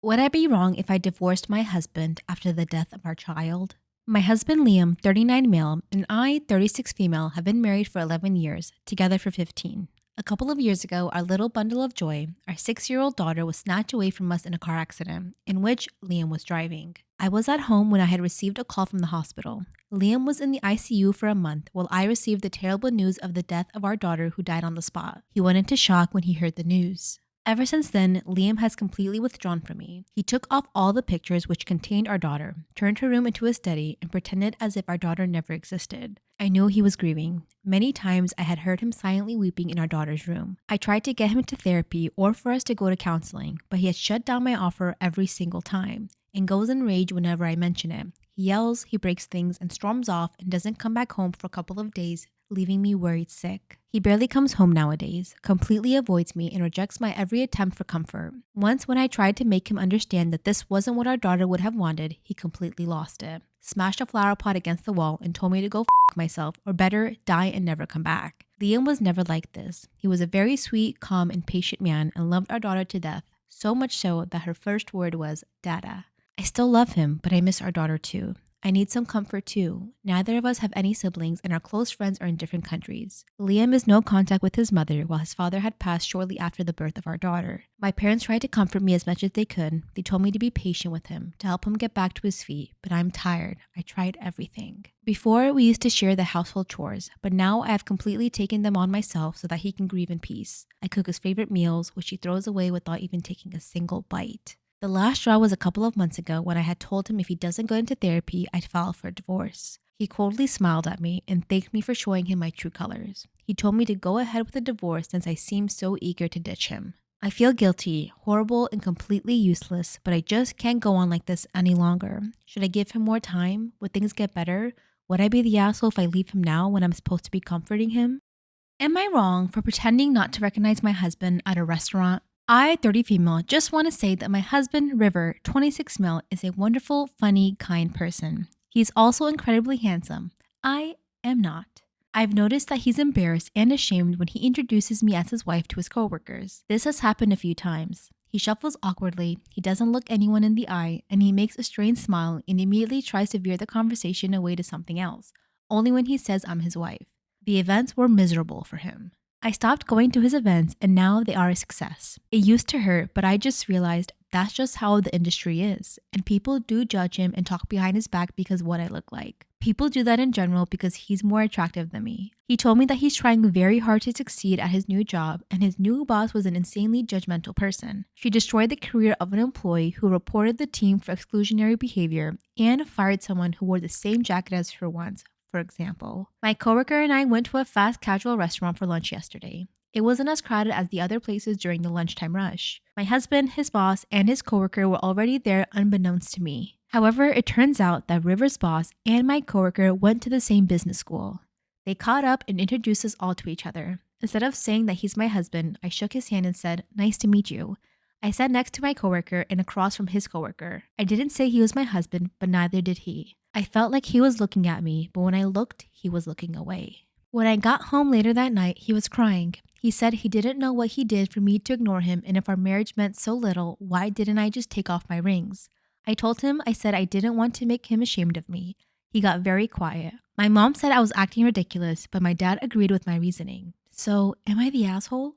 Would I be wrong if I divorced my husband after the death of our child? My husband Liam, 39 male, and I, 36 female, have been married for 11 years, together for 15. A couple of years ago, our little bundle of joy, our 6-year-old daughter, was snatched away from us in a car accident in which Liam was driving. I was at home when I had received a call from the hospital. Liam was in the ICU for a month while I received the terrible news of the death of our daughter who died on the spot. He went into shock when he heard the news. Ever since then, Liam has completely withdrawn from me. He took off all the pictures which contained our daughter, turned her room into a study, and pretended as if our daughter never existed. I knew he was grieving. Many times I had heard him silently weeping in our daughter's room. I tried to get him to therapy or for us to go to counseling, but he had shut down my offer every single time and goes in rage whenever I mention it. He yells, he breaks things, and storms off and doesn't come back home for a couple of days, leaving me worried sick. He barely comes home nowadays, completely avoids me, and rejects my every attempt for comfort. Once when I tried to make him understand that this wasn't what our daughter would have wanted, he completely lost it. Smashed a flower pot against the wall and told me to go f myself, or better, die and never come back. Liam was never like this. He was a very sweet, calm, and patient man and loved our daughter to death, so much so that her first word was, Dada. I still love him, but I miss our daughter too. I need some comfort too. Neither of us have any siblings and our close friends are in different countries. Liam is no contact with his mother while his father had passed shortly after the birth of our daughter. My parents tried to comfort me as much as they could. They told me to be patient with him, to help him get back to his feet, but I'm tired. I tried everything. Before, we used to share the household chores, but now I have completely taken them on myself so that he can grieve in peace. I cook his favorite meals, which he throws away without even taking a single bite. The last straw was a couple of months ago when I had told him if he doesn't go into therapy, I'd file for a divorce. He coldly smiled at me and thanked me for showing him my true colors. He told me to go ahead with the divorce since I seemed so eager to ditch him. I feel guilty, horrible, and completely useless, but I just can't go on like this any longer. Should I give him more time? Would things get better? Would I be the asshole if I leave him now when I'm supposed to be comforting him? Am I wrong for pretending not to recognize my husband at a restaurant? I, 30 female, just want to say that my husband, River, 26 male, is a wonderful, funny, kind person. He's also incredibly handsome. I am not. I've noticed that he's embarrassed and ashamed when he introduces me as his wife to his coworkers. This has happened a few times. He shuffles awkwardly, he doesn't look anyone in the eye, and he makes a strange smile and immediately tries to veer the conversation away to something else, only when he says I'm his wife. The events were miserable for him. I stopped going to his events and now they are a success. It used to hurt, but I just realized that's just how the industry is. And people do judge him and talk behind his back because of what I look like. People do that in general because he's more attractive than me. He told me that he's trying very hard to succeed at his new job and his new boss was an insanely judgmental person. She destroyed the career of an employee who reported the team for exclusionary behavior and fired someone who wore the same jacket as her once. For example, my coworker and I went to a fast casual restaurant for lunch yesterday. It wasn't as crowded as the other places during the lunchtime rush. My husband, his boss, and his coworker were already there unbeknownst to me. However, it turns out that River's boss and my coworker went to the same business school. They caught up and introduced us all to each other. Instead of saying that he's my husband, I shook his hand and said, "Nice to meet you." I sat next to my coworker and across from his coworker. I didn't say he was my husband, but neither did he. I felt like he was looking at me, but when I looked, he was looking away. When I got home later that night, he was crying. He said he didn't know what he did for me to ignore him, and if our marriage meant so little, why didn't I just take off my rings? I told him I said I didn't want to make him ashamed of me. He got very quiet. My mom said I was acting ridiculous, but my dad agreed with my reasoning. So, am I the asshole?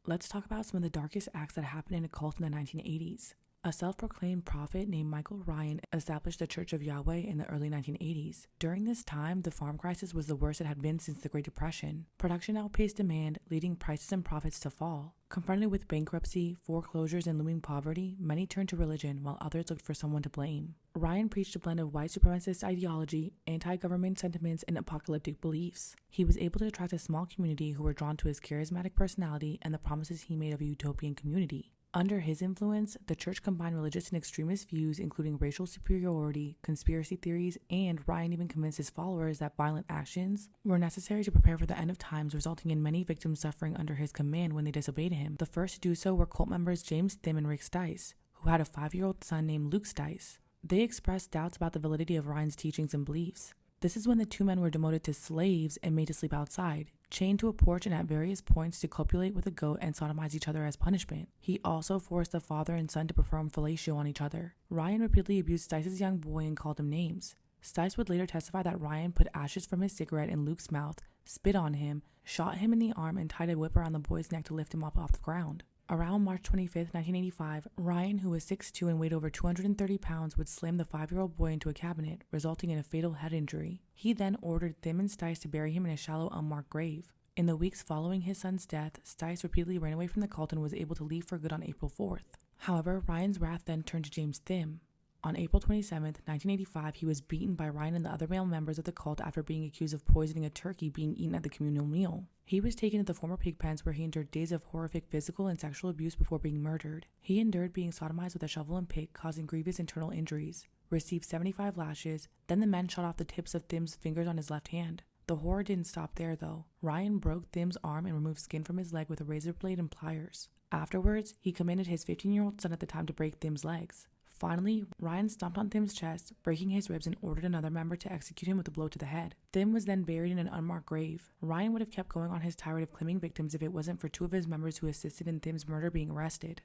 Let's talk about some of the darkest acts that happened in a cult in the 1980s. A self-proclaimed prophet named Michael Ryan established the Church of Yahweh in the early 1980s. During this time, the farm crisis was the worst it had been since the Great Depression. Production outpaced demand, leading prices and profits to fall. Confronted with bankruptcy, foreclosures, and looming poverty, many turned to religion while others looked for someone to blame. Ryan preached a blend of white supremacist ideology, anti-government sentiments, and apocalyptic beliefs. He was able to attract a small community who were drawn to his charismatic personality and the promises he made of a utopian community. Under his influence, the church combined religious and extremist views, including racial superiority, conspiracy theories, and Ryan even convinced his followers that violent actions were necessary to prepare for the end of times, resulting in many victims suffering under his command when they disobeyed him. The first to do so were cult members James Thim and Rick Stice, who had a 5-year-old son named Luke Stice. They expressed doubts about the validity of Ryan's teachings and beliefs. This is when the two men were demoted to slaves and made to sleep outside, chained to a porch and at various points to copulate with a goat and sodomize each other as punishment. He also forced the father and son to perform fellatio on each other. Ryan repeatedly abused Stice's young boy and called him names. Stice would later testify that Ryan put ashes from his cigarette in Luke's mouth, spit on him, shot him in the arm, and tied a whip around the boy's neck to lift him up off the ground. Around March 25, 1985, Ryan, who was 6'2" and weighed over 230 pounds, would slam the 5-year-old boy into a cabinet, resulting in a fatal head injury. He then ordered Thim and Stice to bury him in a shallow, unmarked grave. In the weeks following his son's death, Stice repeatedly ran away from the cult and was able to leave for good on April 4th. However, Ryan's wrath then turned to James Thim. On April 27, 1985, he was beaten by Ryan and the other male members of the cult after being accused of poisoning a turkey being eaten at the communal meal. He was taken to the former pig pens where he endured days of horrific physical and sexual abuse before being murdered. He endured being sodomized with a shovel and pick, causing grievous internal injuries, received 75 lashes, then the men shot off the tips of Thim's fingers on his left hand. The horror didn't stop there though. Ryan broke Thim's arm and removed skin from his leg with a razor blade and pliers. Afterwards, he commanded his 15-year-old son at the time to break Thim's legs. Finally, Ryan stomped on Thim's chest, breaking his ribs, and ordered another member to execute him with a blow to the head. Thim was then buried in an unmarked grave. Ryan would have kept going on his tirade of claiming victims if it wasn't for two of his members who assisted in Thim's murder being arrested.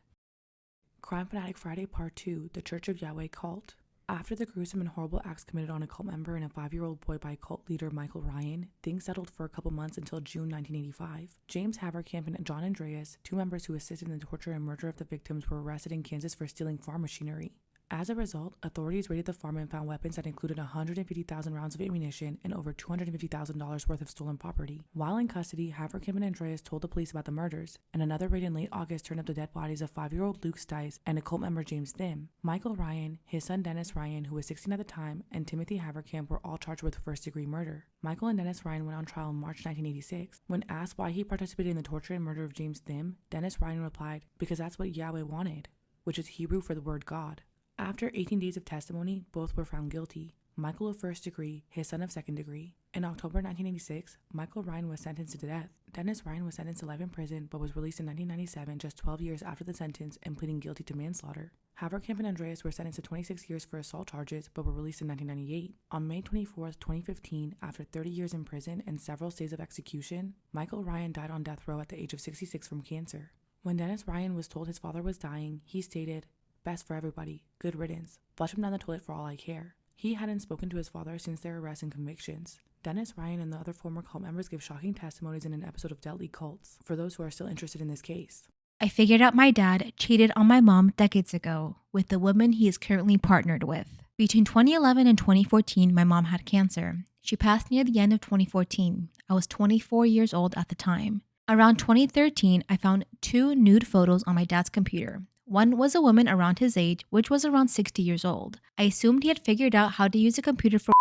Crime Fanatic Friday Part 2, The Church of Yahweh Cult. After the gruesome and horrible acts committed on a cult member and a 5-year-old boy by cult leader Michael Ryan, things settled for a couple months until June 1985. James Haverkamp and John Andreas, two members who assisted in the torture and murder of the victims, were arrested in Kansas for stealing farm machinery. As a result, authorities raided the farm and found weapons that included 150,000 rounds of ammunition and over $250,000 worth of stolen property. While in custody, Haverkamp and Andreas told the police about the murders, and another raid in late August turned up the dead bodies of 5-year-old Luke Stice and a cult member James Thim. Michael Ryan, his son Dennis Ryan, who was 16 at the time, and Timothy Haverkamp were all charged with first-degree murder. Michael and Dennis Ryan went on trial in March 1986. When asked why he participated in the torture and murder of James Thim, Dennis Ryan replied, "Because that's what Yahweh wanted," which is Hebrew for the word God. After 18 days of testimony, both were found guilty. Michael of first degree, his son of second degree. In October 1986, Michael Ryan was sentenced to death. Dennis Ryan was sentenced to life in prison, but was released in 1997, just 12 years after the sentence, and pleading guilty to manslaughter. Haverkamp and Andreas were sentenced to 26 years for assault charges, but were released in 1998. On May 24, 2015, after 30 years in prison and several stays of execution, Michael Ryan died on death row at the age of 66 from cancer. When Dennis Ryan was told his father was dying, he stated, "Best for everybody. Good riddance. Flush him down the toilet for all I care." He hadn't spoken to his father since their arrest and convictions. Dennis Ryan and the other former cult members give shocking testimonies in an episode of Deadly Cults, for those who are still interested in this case. I figured out my dad cheated on my mom decades ago with the woman he is currently partnered with. Between 2011 and 2014, my mom had cancer. She passed near the end of 2014. I was 24 years old at the time. Around 2013, I found 2 nude photos on my dad's computer. One was a woman around his age, which was around 60 years old. I assumed he had figured out how to use a computer for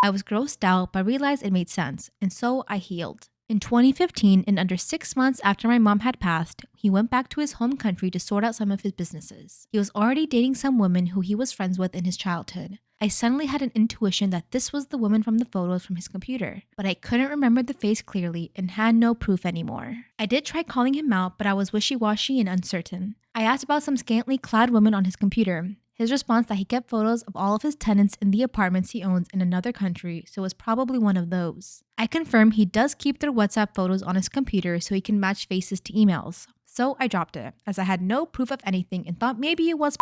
I was grossed out, but realized it made sense, and so I healed. In 2015, in under 6 months after my mom had passed, he went back to his home country to sort out some of his businesses. He was already dating some women who he was friends with in his childhood. I suddenly had an intuition that this was the woman from the photos from his computer, but I couldn't remember the face clearly and had no proof anymore. I did try calling him out, but I was wishy-washy and uncertain. I asked about some scantily clad women on his computer. His response that he kept photos of all of his tenants in the apartments he owns in another country, so it was probably one of those. I confirm he does keep their WhatsApp photos on his computer so he can match faces to emails. So I dropped it, as I had no proof of anything and thought maybe it was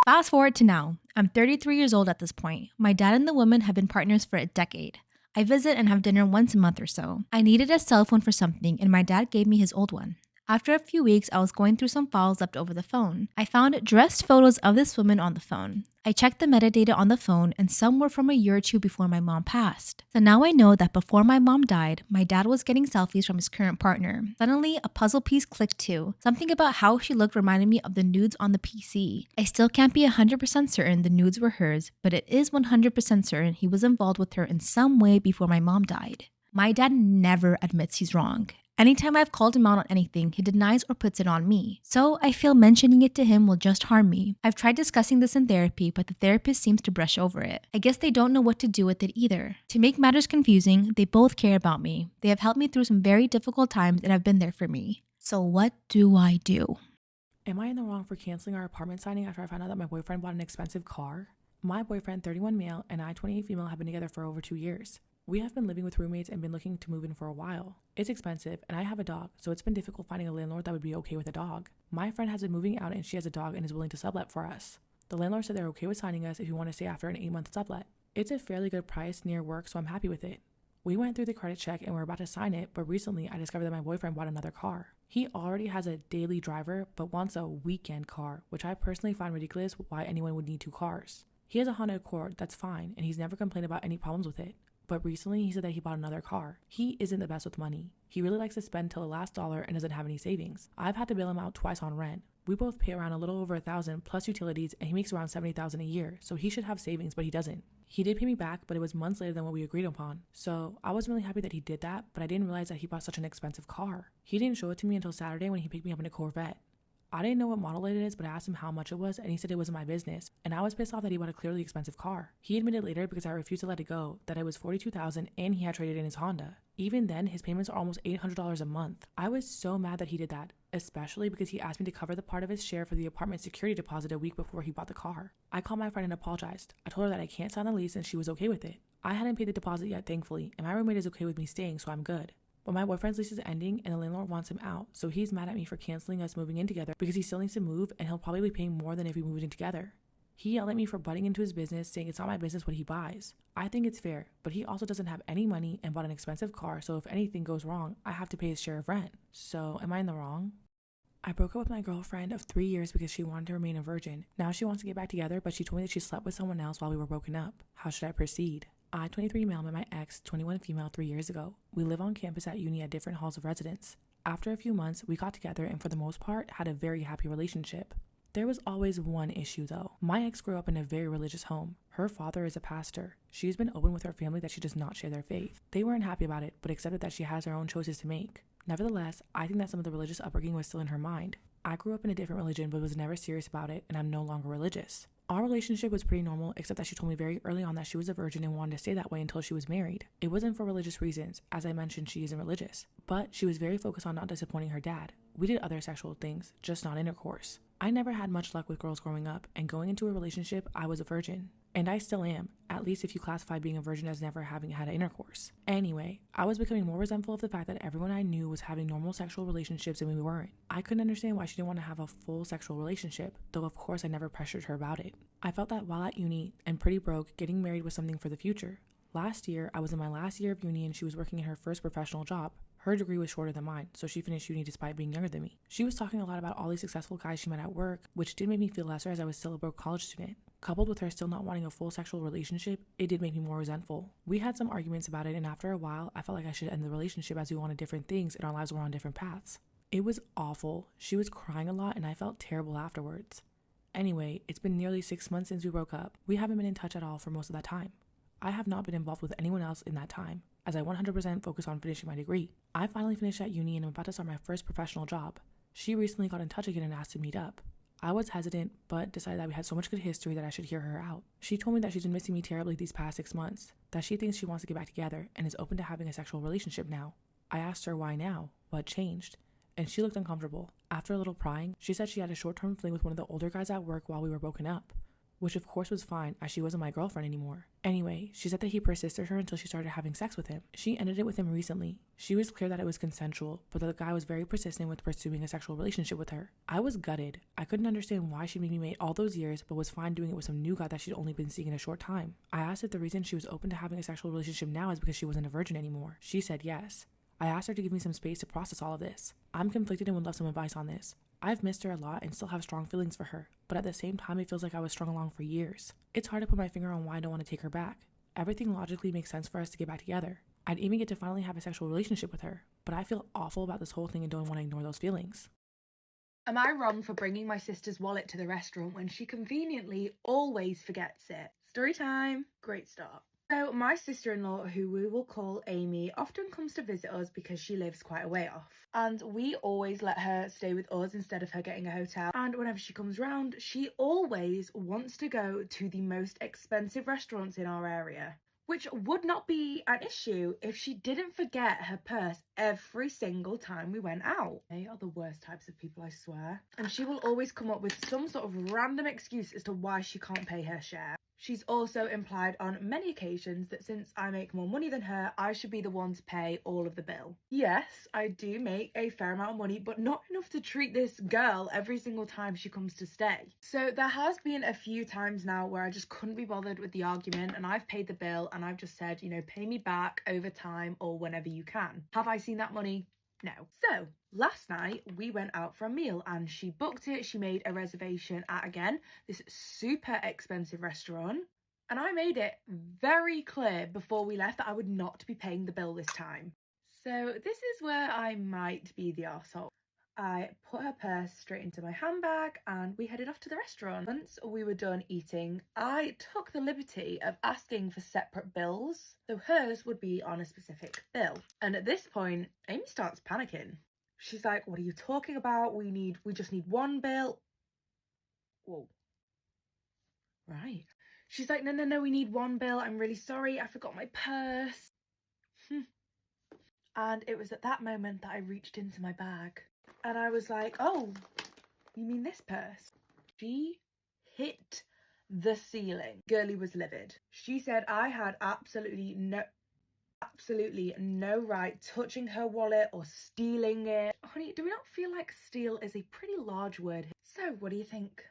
Fast forward to now. I'm 33 years old at this point. My dad and the woman have been partners for a decade. I visit and have dinner once a month or so. I needed a cell phone for something and my dad gave me his old one. After a few weeks, I was going through some files left over the phone. I found dressed photos of this woman on the phone. I checked the metadata on the phone and some were from a year or two before my mom passed. So now I know that before my mom died, my dad was getting selfies from his current partner. Suddenly, a puzzle piece clicked too. Something about how she looked reminded me of the nudes on the PC. I still can't be 100% certain the nudes were hers, but it is 100% certain he was involved with her in some way before my mom died. My dad never admits he's wrong. Anytime I've called him out on anything, he denies or puts it on me. So I feel mentioning it to him will just harm me. I've tried discussing this in therapy, but the therapist seems to brush over it. I guess they don't know what to do with it either. To make matters confusing, they both care about me. They have helped me through some very difficult times and have been there for me. So what do I do? Am I in the wrong for canceling our apartment signing after I found out that my boyfriend bought an expensive car? My boyfriend, 31 male, and I, 28 female, have been together for over 2 years. We have been living with roommates and been looking to move in for a while. It's expensive, and I have a dog, so it's been difficult finding a landlord that would be okay with a dog. My friend has been moving out and she has a dog and is willing to sublet for us. The landlord said they're okay with signing us if you want to stay after an 8-month sublet. It's a fairly good price near work, so I'm happy with it. We went through the credit check and we're about to sign it, but recently I discovered that my boyfriend bought another car. He already has a daily driver, but wants a weekend car, which I personally find ridiculous why anyone would need 2 cars. He has a Honda Accord, that's fine, and he's never complained about any problems with it. But recently he said that he bought another car. He isn't the best with money. He really likes to spend till the last dollar and doesn't have any savings. I've had to bail him out twice on rent. We both pay around a little over $1,000 plus utilities, and he makes around $70,000 a year, so he should have savings, but he doesn't. He did pay me back, but it was months later than what we agreed upon. So I wasn't really happy that he did that, but I didn't realize that he bought such an expensive car. He didn't show it to me until Saturday when he picked me up in a Corvette. I didn't know what model it is, but I asked him how much it was, and he said it wasn't my business, and I was pissed off that he bought a clearly expensive car. He admitted later, because I refused to let it go, that it was $42,000 and he had traded in his Honda. Even then, his payments are almost $800 a month. I was so mad that he did that, especially because he asked me to cover the part of his share for the apartment security deposit a week before he bought the car. I called my friend and apologized. I told her that I can't sign the lease and she was okay with it. I hadn't paid the deposit yet, thankfully, and my roommate is okay with me staying, so I'm good. But my boyfriend's lease is ending and the landlord wants him out, so he's mad at me for canceling us moving in together because he still needs to move and he'll probably be paying more than if we moved in together. He yelled at me for butting into his business, saying it's not my business what he buys. I think it's fair, but he also doesn't have any money and bought an expensive car, so if anything goes wrong, I have to pay his share of rent. So am I in the wrong? I broke up with my girlfriend of 3 years because she wanted to remain a virgin. Now she wants to get back together, but she told me that she slept with someone else while we were broken up. How should I proceed? I, 23 male, met my ex, 21 female, 3 years ago. We live on campus at uni at different halls of residence. After a few months, we got together and for the most part had a very happy relationship. There was always one issue though. My ex grew up in a very religious home. Her father is a pastor. She's been open with her family that she does not share their faith. They weren't happy about it, but accepted that she has her own choices to make. Nevertheless, I think that some of the religious upbringing was still in her mind. I grew up in a different religion but was never serious about it, and I'm no longer religious. Our relationship was pretty normal, except that she told me very early on that she was a virgin and wanted to stay that way until she was married. It wasn't for religious reasons. As I mentioned, she isn't religious. But she was very focused on not disappointing her dad. We did other sexual things, just not intercourse. I never had much luck with girls growing up, and going into a relationship, I was a virgin. And I still am, at least if you classify being a virgin as never having had an intercourse. Anyway, I was becoming more resentful of the fact that everyone I knew was having normal sexual relationships and we weren't. I couldn't understand why she didn't want to have a full sexual relationship, though of course I never pressured her about it. I felt that while at uni and pretty broke, getting married was something for the future. Last year, I was in my last year of uni and she was working in her first professional job. Her degree was shorter than mine, so she finished uni despite being younger than me. She was talking a lot about all these successful guys she met at work, which did make me feel lesser as I was still a broke college student. Coupled with her still not wanting a full sexual relationship, it did make me more resentful. We had some arguments about it, and after a while, I felt like I should end the relationship as we wanted different things and our lives were on different paths. It was awful. She was crying a lot and I felt terrible afterwards. Anyway, it's been nearly 6 months since we broke up. We haven't been in touch at all for most of that time. I have not been involved with anyone else in that time, as I 100% focus on finishing my degree. I finally finished at uni and I'm about to start my first professional job. She recently got in touch again and asked to meet up. I was hesitant, but decided that we had so much good history that I should hear her out. She told me that she's been missing me terribly these past 6 months, that she thinks she wants to get back together and is open to having a sexual relationship now. I asked her why now, what changed, and she looked uncomfortable. After a little prying, she said she had a short-term fling with one of the older guys at work while we were broken up, which of course was fine as she wasn't my girlfriend anymore. Anyway, she said that he persisted her until she started having sex with him. She ended it with him recently. She was clear that it was consensual, but the guy was very persistent with pursuing a sexual relationship with her. I was gutted. I couldn't understand why she made me wait all those years, but was fine doing it with some new guy that she'd only been seeing in a short time. I asked if the reason she was open to having a sexual relationship now is because she wasn't a virgin anymore. She said yes. I asked her to give me some space to process all of this. I'm conflicted and would love some advice on this. I've missed her a lot and still have strong feelings for her, but at the same time it feels like I was strung along for years. It's hard to put my finger on why I don't want to take her back. Everything logically makes sense for us to get back together. I'd even get to finally have a sexual relationship with her, but I feel awful about this whole thing and don't want to ignore those feelings. Am I wrong for bringing my sister's wallet to the restaurant when she conveniently always forgets it? Story time. Great start. So my sister-in-law, who we will call Amy, often comes to visit us because she lives quite a way off. And we always let her stay with us instead of her getting a hotel. And whenever she comes round, she always wants to go to the most expensive restaurants in our area, which would not be an issue if she didn't forget her purse every single time we went out. They are the worst types of people, I swear. And she will always come up with some sort of random excuse as to why she can't pay her share. She's also implied on many occasions that since I make more money than her, I should be the one to pay all of the bill. Yes, I do make a fair amount of money, but not enough to treat this girl every single time she comes to stay. So there has been a few times now where I just couldn't be bothered with the argument, and I've paid the bill and I've just said, you know, pay me back over time or whenever you can. Have I seen that money? No. So last night we went out for a meal and she booked it. She made a reservation at, again, this super expensive restaurant. And I made it very clear before we left that I would not be paying the bill this time. So this is where I might be the arsehole. I put her purse straight into my handbag and we headed off to the restaurant. Once we were done eating, I took the liberty of asking for separate bills, though hers would be on a specific bill. And at this point, Amy starts panicking. She's like, what are you talking about? We just need one bill. Whoa. Right. She's like, no, we need one bill. I'm really sorry. I forgot my purse. And it was at that moment that I reached into my bag. And I was like, oh, you mean this purse? She hit the ceiling. Girlie was livid. She said I had absolutely no right touching her wallet or stealing it. Honey, do we not feel like steal is a pretty large word? So what do you think?